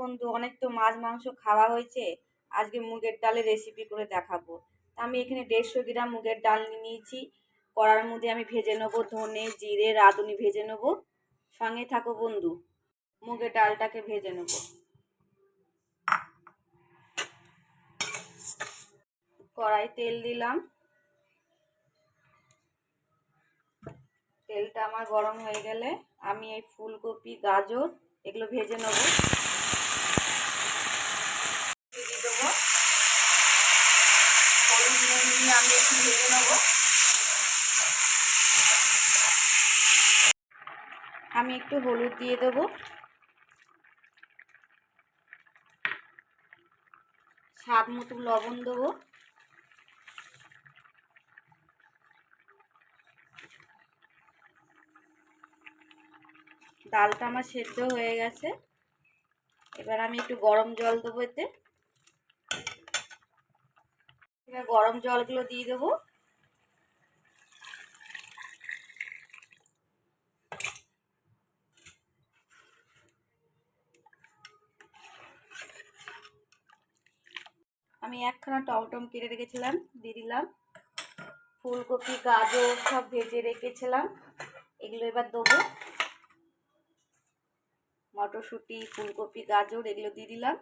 বন্ধু, অনেক তো মাছ মাংস খাওয়া হয়েছে। আজকে মুগের ডালের রেসিপি করে দেখাবো। তা আমি এখানে 150 গ্রাম মুগের ডাল নিয়েছি। কড়ার মধ্যে আমি ভেজে নেবো ধনে জিরে রাঁধুনি ভেজে নেবো। সঙ্গে থাকো বন্ধু, মুগের ডালটাকে ভেজে নেবো। কড়াই তেল দিলাম, তেলটা আমার গরম হয়ে গেলে আমি এই ফুলকপি গাজর এগুলো ভেজে নেব। দিয়ে দেবো হলুদ নুন দিয়ে আমি একটু ভেজে নেব। আমি একটু হলুদ দিয়ে দেবো, স্বাদ মতো লবণ দেবো। ডালটা আমার সেদ্ধ হয়ে গেছে, এবার আমি একটু গরম জল দেবো এতে। এবার গরম জলগুলো দিয়ে দেবো। আমি একখানা টমেটো কেটে রেখেছিলাম, দিয়ে দিলাম। ফুলকপি গাজর সব ভেজে রেখেছিলাম, এগুলো এবার দেবো। মটরশুঁটি ফুলকপি গাজর এগুলো দিয়ে দিলাম।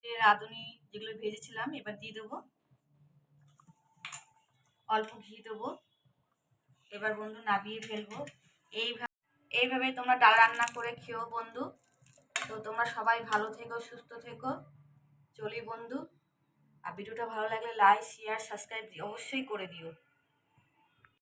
রাঁধুনি যেগুলো ভেজেছিলাম এবার দিয়ে দেবো। অল্প ঘি দেবো। এবার বন্ধু নামিয়ে ফেলবো। এইভাবে তোমরা ডাল রান্না করে খেও বন্ধু। তো তোমরা সবাই ভালো থেকো, সুস্থ থেকো। চলি বন্ধু, আর ভিডিওটা ভালো লাগলে লাইক শেয়ার সাবস্ক্রাইব অবশ্যই করে দিও।